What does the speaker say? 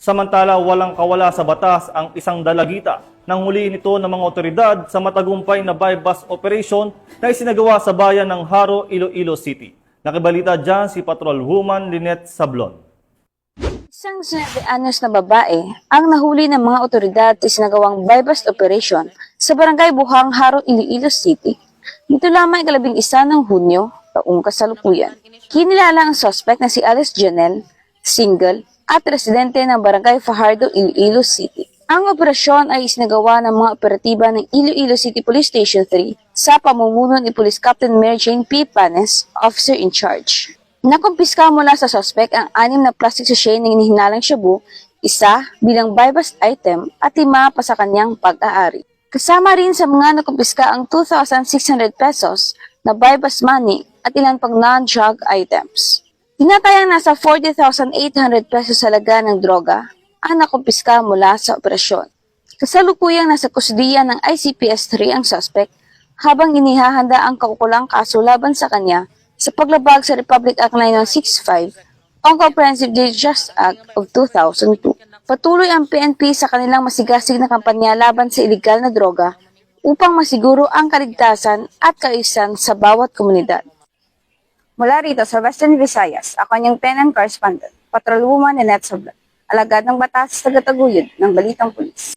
Samantala, walang kawala sa batas ang isang dalagita nang huliin ito ng mga otoridad sa matagumpay na bypass operation na isinagawa sa bayan ng Haro, Iloilo City. Nakibalita dyan si Patrolwoman Lynette Sablon. Isang 9 anyos na babae ang nahuli ng mga otoridad sa isinagawang bypass operation sa barangay Buhang, Haro, Iloilo City. Nito lamang ika-11 ng Hunyo, taong kasalukuyan. Kinilala ang suspect na si Alice Janelle, single, at residente ng barangay Fajardo, Iloilo City. Ang operasyon ay isinagawa ng mga operatiba ng Iloilo City Police Station 3 sa pamumuno ni Police Captain Mary Jane P. Panes, officer in charge. Nakumpiska mula sa suspect ang 6 na plastic sachet ng inihinalang shabu, isa bilang bypass item at 5 pa sa kanyang pag-aari. Kasama rin sa mga nakumpiska ang 2,600 pesos na bypass money at ilan pang non-drug items. Tinatayang nasa 40,800 pesos halaga ng droga ang nakumpiska mula sa operasyon. Kasalukuyang nasa kustudiya ng ICPS-3 ang suspect habang inihahanda ang kaukulang kaso laban sa kanya sa paglabag sa Republic Act 9165 o Comprehensive Justice Act of 2002. Patuloy ang PNP sa kanilang masigasig na kampanya laban sa ilegal na droga upang masiguro ang kaligtasan at kaayusan sa bawat komunidad. Mula rito sa Western Visayas, ako niyang tenant correspondent, Patrolwoman Lynette Sablon, alagad ng batas sa tagataguyod ng Balitang Pulis.